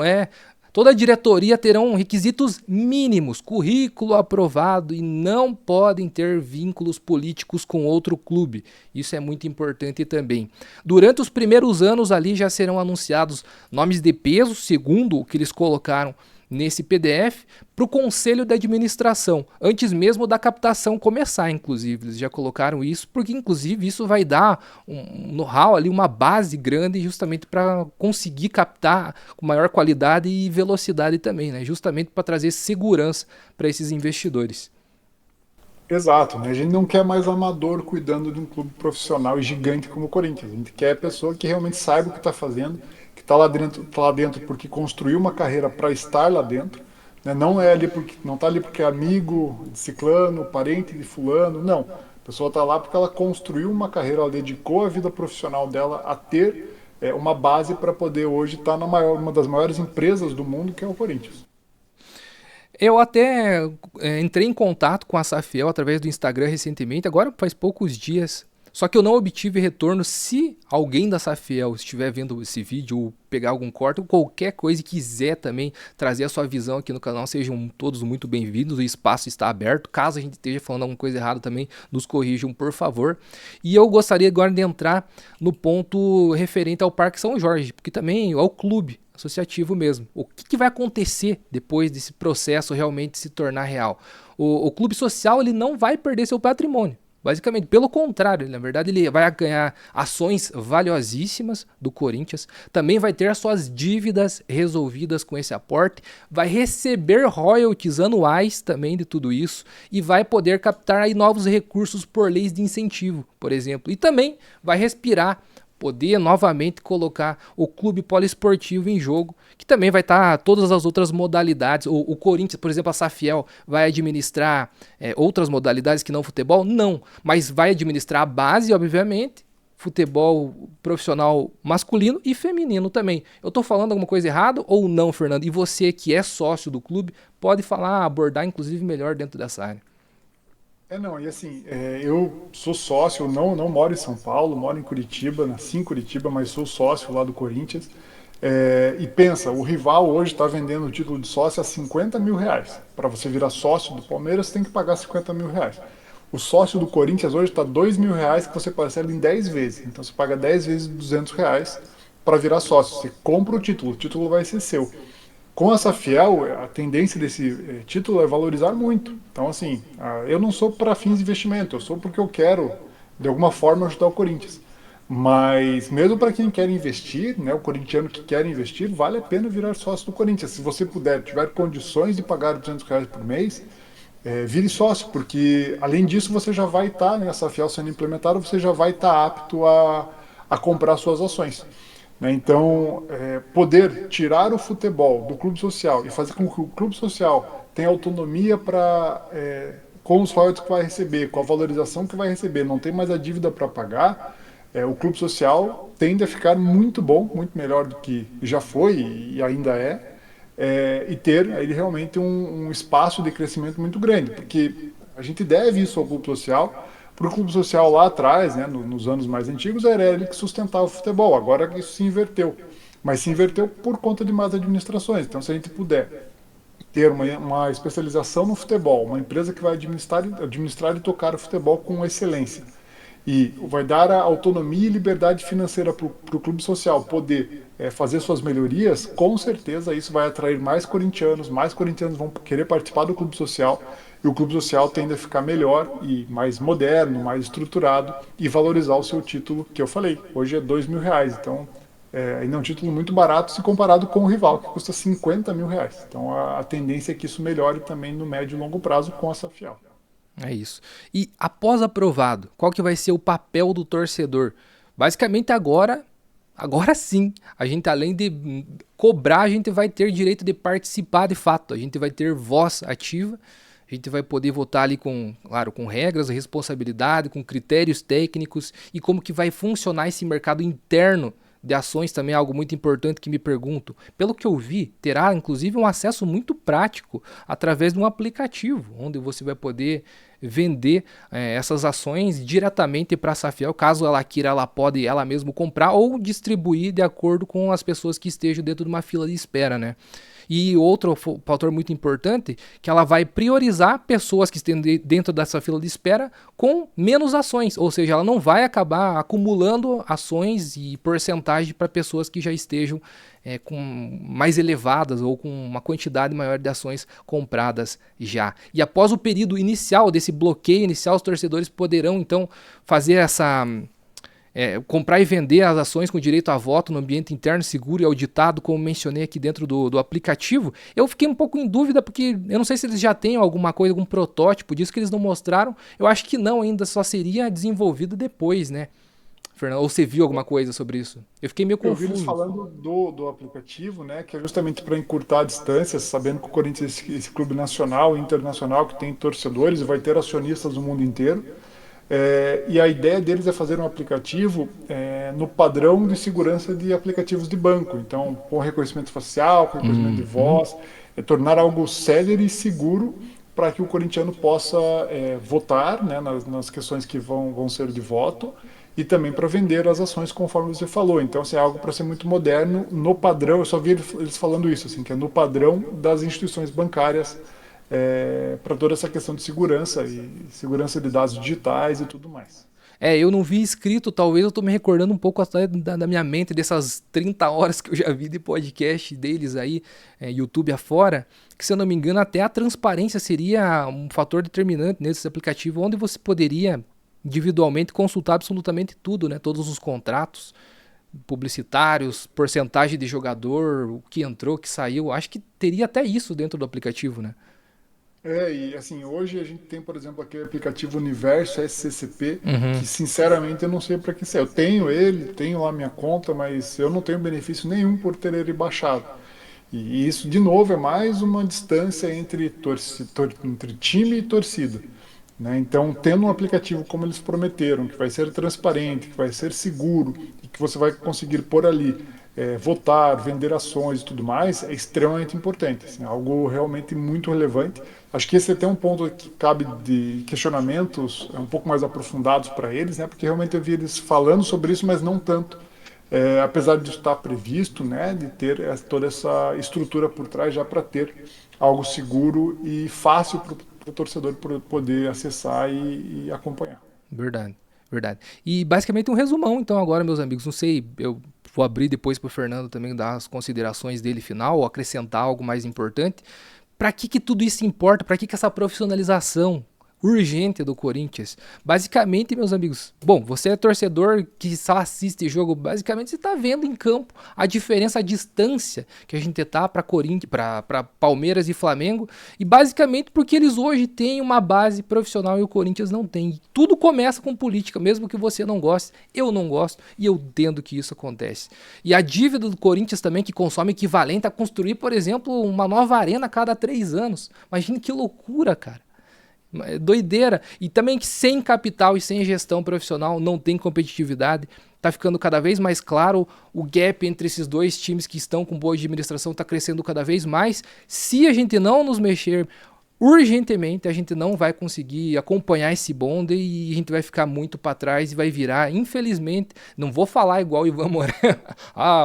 toda a diretoria terão requisitos mínimos, currículo aprovado, e não podem ter vínculos políticos com outro clube. Isso é muito importante também. Durante os primeiros anos ali já serão anunciados nomes de peso, segundo o que eles colocaram nesse PDF, para o Conselho de Administração, antes mesmo da captação começar, inclusive. Eles já colocaram isso, porque inclusive isso vai dar um know-how ali, uma base grande, justamente para conseguir captar com maior qualidade e velocidade também, né? Justamente para trazer segurança para esses investidores. Exato, né? A gente não quer mais amador cuidando de um clube profissional e gigante como o Corinthians. A gente quer a pessoa que realmente saiba o que está fazendo, que está lá dentro porque construiu uma carreira para estar lá dentro, né? Não está ali porque é amigo de ciclano, parente de fulano, não. A pessoa está lá porque ela construiu uma carreira, ela dedicou a vida profissional dela a ter uma base para poder hoje estar uma das maiores empresas do mundo, que é o Corinthians. Eu até entrei em contato com a Safiel através do Instagram recentemente, agora faz poucos dias, Só que eu não obtive retorno. Se alguém da Safiel estiver vendo esse vídeo ou pegar algum corte ou qualquer coisa e quiser também trazer a sua visão aqui no canal, sejam todos muito bem-vindos. O espaço está aberto. Caso a gente esteja falando alguma coisa errada também, nos corrijam, por favor. E eu gostaria agora de entrar no ponto referente ao Parque São Jorge, porque também é o clube associativo mesmo. O que vai acontecer depois desse processo realmente se tornar real? O clube social, ele não vai perder seu patrimônio. Basicamente, pelo contrário, na verdade ele vai ganhar ações valiosíssimas do Corinthians, também vai ter as suas dívidas resolvidas com esse aporte, vai receber royalties anuais também de tudo isso e vai poder captar aí novos recursos por leis de incentivo, por exemplo, e também vai respirar, poder novamente colocar o clube poliesportivo em jogo, que também vai estar todas as outras modalidades. O Corinthians, por exemplo, a Safiel vai administrar outras modalidades que não futebol? Não, mas vai administrar a base, obviamente, futebol profissional masculino e feminino também. Eu estou falando alguma coisa errada ou não, Fernando? E você que é sócio do clube, pode falar, abordar inclusive melhor dentro dessa área. Não, e assim, eu sou sócio, eu não moro em São Paulo, moro em Curitiba, nasci em Curitiba, mas sou sócio lá do Corinthians. E pensa, o rival hoje está vendendo o título de sócio a R$ 50.000. Para você virar sócio do Palmeiras, você tem que pagar R$ 50.000. O sócio do Corinthians hoje está R$ 2.000 que você parcela em 10 vezes. Então você paga 10 vezes R$ 200 para virar sócio. Você compra o título vai ser seu. Com a Safiel, a tendência desse título é valorizar muito. Então, assim, eu não sou para fins de investimento, eu sou porque eu quero, de alguma forma, ajudar o Corinthians. Mas, mesmo para quem quer investir, né, o corintiano que quer investir, vale a pena virar sócio do Corinthians. Se você puder, tiver condições de pagar R$ 200 por mês, vire sócio, porque, além disso, você já vai estar, né, a Safiel sendo implementada, você já vai estar apto a comprar suas ações. Então, poder tirar o futebol do clube social e fazer com que o clube social tenha autonomia com os royalties que vai receber, com a valorização que vai receber, não tem mais a dívida para pagar, o clube social tende a ficar muito bom, muito melhor do que já foi e ainda e ter ele realmente um espaço de crescimento muito grande, porque a gente deve isso ao clube social. Para o clube social lá atrás, né, nos anos mais antigos, era ele que sustentava o futebol. Agora isso se inverteu. Mas se inverteu por conta de más administrações. Então, se a gente puder ter uma especialização no futebol, uma empresa que vai administrar e tocar o futebol com excelência, e vai dar a autonomia e liberdade financeira para o clube social poder fazer suas melhorias, com certeza isso vai atrair mais corintianos vão querer participar do clube social, e o clube social tende a ficar melhor e mais moderno, mais estruturado e valorizar o seu título, que eu falei, hoje é R$ 2.000, então ainda é um título muito barato se comparado com o rival, que custa R$ 50.000. Então a tendência é que isso melhore também no médio e longo prazo com a Safiel. É isso. E após aprovado, qual que vai ser o papel do torcedor? Basicamente agora sim, a gente além de cobrar, a gente vai ter direito de participar de fato, a gente vai ter voz ativa, a gente vai poder votar ali com regras, responsabilidade, com critérios técnicos e como que vai funcionar esse mercado interno de ações também é algo muito importante que me pergunto. Pelo que eu vi, terá inclusive um acesso muito prático através de um aplicativo, onde você vai poder vender essas ações diretamente para a Safiel, caso ela queira, ela pode ela mesma comprar ou distribuir de acordo com as pessoas que estejam dentro de uma fila de espera, né? E outro fator muito importante, que ela vai priorizar pessoas que estão dentro dessa fila de espera com menos ações, ou seja, ela não vai acabar acumulando ações e porcentagem para pessoas que já estejam com mais elevadas ou com uma quantidade maior de ações compradas já. E após o período inicial desse bloqueio inicial, os torcedores poderão então fazer essa... comprar e vender as ações com direito a voto no ambiente interno seguro e auditado, como mencionei aqui dentro do aplicativo. Eu fiquei um pouco em dúvida porque eu não sei se eles já têm alguma coisa, algum protótipo disso que eles não mostraram. Eu acho que não, ainda só seria desenvolvido depois, né, Fernando? Ou você viu alguma coisa sobre isso? Eu fiquei meio confuso. Eu vi eles falando do aplicativo, né, que é justamente para encurtar distâncias, sabendo que o Corinthians é esse clube nacional e internacional que tem torcedores e vai ter acionistas no mundo inteiro. E a ideia deles é fazer um aplicativo no padrão de segurança de aplicativos de banco. Então, com reconhecimento facial, com reconhecimento de voz, tornar algo célere e seguro para que o corintiano possa votar, né, nas questões que vão ser de voto, e também para vender as ações conforme você falou. Então, assim, é algo para ser muito moderno, no padrão, eu só vi eles falando isso, assim, que é no padrão das instituições bancárias, para toda essa questão de segurança e segurança de dados digitais e tudo mais. Eu não vi escrito, talvez eu tô me recordando um pouco até da minha mente, dessas 30 horas que eu já vi de podcast deles aí, YouTube afora, que se eu não me engano até a transparência seria um fator determinante nesse aplicativo, onde você poderia individualmente consultar absolutamente tudo, né? Todos os contratos publicitários, porcentagem de jogador, o que entrou, o que saiu, acho que teria até isso dentro do aplicativo, né? E assim, hoje a gente tem, por exemplo, aquele aplicativo Universo SCCP, Uhum. que sinceramente eu não sei para que serve. Eu tenho ele, tenho lá minha conta, mas eu não tenho benefício nenhum por ter ele baixado. E isso, de novo, é mais uma distância entre time e torcida, né? Então, tendo um aplicativo como eles prometeram, que vai ser transparente, que vai ser seguro e que você vai conseguir por ali votar, vender ações e tudo mais, é extremamente importante. Assim, algo realmente muito relevante. Acho que esse é até um ponto que cabe de questionamentos um pouco mais aprofundados para eles, né? Porque realmente eu vi eles falando sobre isso, mas não tanto. Apesar de estar previsto, né, de ter toda essa estrutura por trás já para ter algo seguro e fácil para o torcedor poder acessar e acompanhar. Verdade, verdade. E basicamente um resumão, então, agora, meus amigos. Não sei, eu vou abrir depois para o Fernando também dar as considerações dele final, ou acrescentar algo mais importante. Para que tudo isso importa? Para que essa profissionalização urgente do Corinthians? Basicamente, meus amigos, bom, você é torcedor que só assiste jogo, basicamente você está vendo em campo a diferença, a distância que a gente tá para Corinthians, para Palmeiras e Flamengo, e basicamente porque eles hoje têm uma base profissional e o Corinthians não tem. E tudo começa com política, mesmo que você não goste, eu não gosto e eu entendo que isso acontece. E a dívida do Corinthians também, que consome equivalente a construir, por exemplo, uma nova arena a cada 3 anos. Imagina que loucura, cara. Doideira. E também que sem capital e sem gestão profissional não tem competitividade. Tá ficando cada vez mais claro o gap entre esses dois times que estão com boa administração, tá crescendo cada vez mais. Se a gente não nos mexer urgentemente, a gente não vai conseguir acompanhar esse bonde e a gente vai ficar muito para trás e vai virar, infelizmente, não vou falar igual o Ivan Moreno,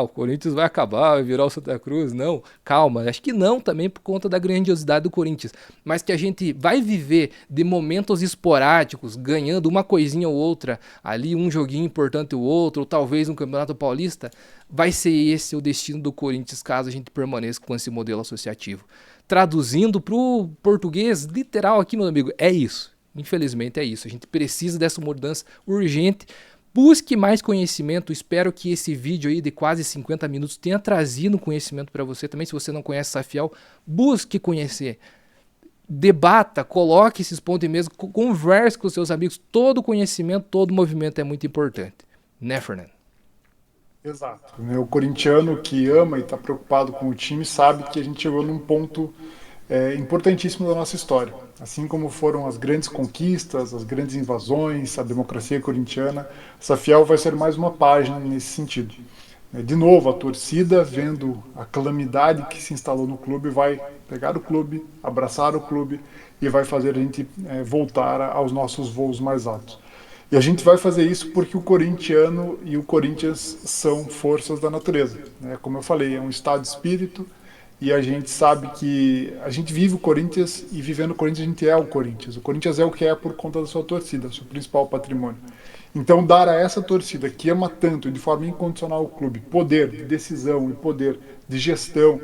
o Corinthians vai acabar, vai virar o Santa Cruz, não, calma, acho que não também por conta da grandiosidade do Corinthians, mas que a gente vai viver de momentos esporádicos, ganhando uma coisinha ou outra, ali um joguinho importante ou outro, ou talvez um Campeonato Paulista, vai ser esse o destino do Corinthians caso a gente permaneça com esse modelo associativo. Traduzindo para o português literal aqui, meu amigo, é isso. Infelizmente é isso. A gente precisa dessa mudança urgente. Busque mais conhecimento. Espero que esse vídeo aí de quase 50 minutos tenha trazido conhecimento para você também. Se você não conhece Safiel, busque conhecer. Debata, coloque esses pontos em mesa, converse com seus amigos. Todo conhecimento, todo movimento é muito importante. Né, Fernando? Exato. O corintiano que ama e está preocupado com o time sabe que a gente chegou num ponto importantíssimo da nossa história. Assim como foram as grandes conquistas, as grandes invasões, a democracia corintiana, essa Fiel vai ser mais uma página nesse sentido. De novo, a torcida, vendo a calamidade que se instalou no clube, vai pegar o clube, abraçar o clube e vai fazer a gente voltar aos nossos voos mais altos. E a gente vai fazer isso porque o corintiano e o Corinthians são forças da natureza, né? Como eu falei, é um estado de espírito e a gente sabe que a gente vive o Corinthians e vivendo o Corinthians a gente é o Corinthians. O Corinthians é o que é por conta da sua torcida, seu principal patrimônio. Então dar a essa torcida que ama tanto e de forma incondicional o clube, poder de decisão e poder de gestão,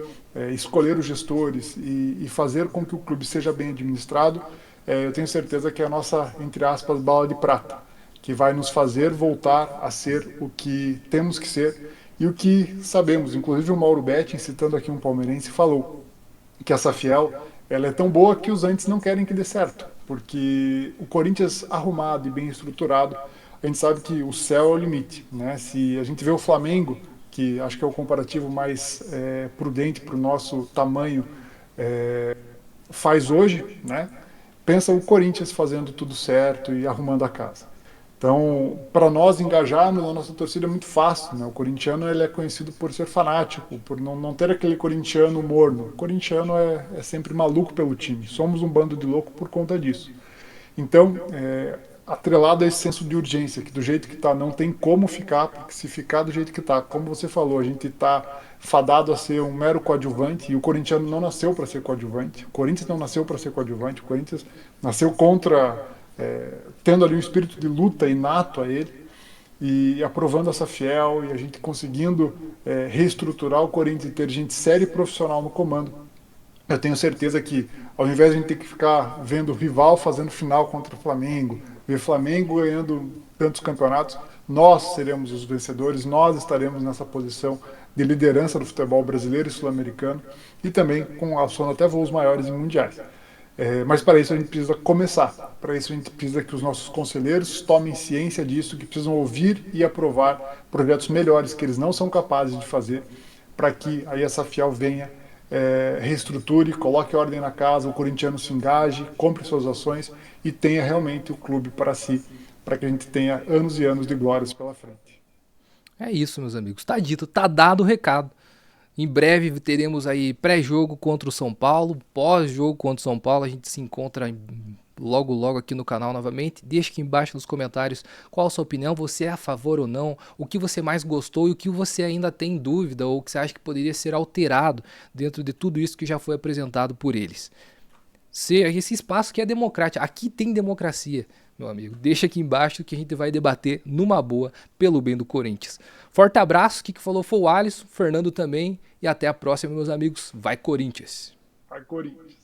escolher os gestores e fazer com que o clube seja bem administrado, eu tenho certeza que é a nossa, entre aspas, bala de prata, que vai nos fazer voltar a ser o que temos que ser e o que sabemos. Inclusive o Mauro Betting, citando aqui um palmeirense, falou que essa Fiel ela é tão boa que os antes não querem que dê certo, porque o Corinthians arrumado e bem estruturado, a gente sabe que o céu é o limite, né? Se a gente vê o Flamengo, que acho que é o comparativo mais prudente para o nosso tamanho, faz hoje, né? Pensa o Corinthians fazendo tudo certo e arrumando a casa. Então, para nós engajarmos, a nossa torcida é muito fácil, né? O corintiano ele é conhecido por ser fanático, por não ter aquele corintiano morno. O corintiano é sempre maluco pelo time. Somos um bando de louco por conta disso. Então, atrelado a esse senso de urgência, que do jeito que está não tem como ficar, porque se ficar do jeito que está, como você falou, a gente está fadado a ser um mero coadjuvante, e o corintiano não nasceu para ser coadjuvante, o Corinthians não nasceu para ser coadjuvante, o Corinthians nasceu tendo ali um espírito de luta inato a ele, e aprovando essa fiel, e a gente conseguindo reestruturar o Corinthians e ter gente séria e profissional no comando. Eu tenho certeza que, ao invés de a gente ter que ficar vendo o rival fazendo final contra o Flamengo, ver Flamengo ganhando tantos campeonatos, nós seremos os vencedores, nós estaremos nessa posição de liderança do futebol brasileiro e sul-americano e também com alçando até voos maiores em mundiais. Mas para isso a gente precisa começar, para isso a gente precisa que os nossos conselheiros tomem ciência disso, que precisam ouvir e aprovar projetos melhores que eles não são capazes de fazer, para que aí essa fiel venha, reestruture, coloque ordem na casa, o corintiano se engaje, compre suas ações e tenha realmente o clube para si, para que a gente tenha anos e anos de glórias pela frente. É isso, meus amigos. Tá dito, tá dado o recado. Em breve teremos aí pré-jogo contra o São Paulo, pós-jogo contra o São Paulo. A gente se encontra logo aqui no canal novamente. Deixa aqui embaixo nos comentários qual a sua opinião, você é a favor ou não, o que você mais gostou e o que você ainda tem dúvida ou o que você acha que poderia ser alterado dentro de tudo isso que já foi apresentado por eles. Esse espaço que é democrático, aqui tem democracia, meu amigo. Deixa aqui embaixo que a gente vai debater numa boa pelo bem do Corinthians. Forte abraço, o que falou foi o Alisson, Fernando também e até a próxima, meus amigos. Vai Corinthians! Vai Corinthians!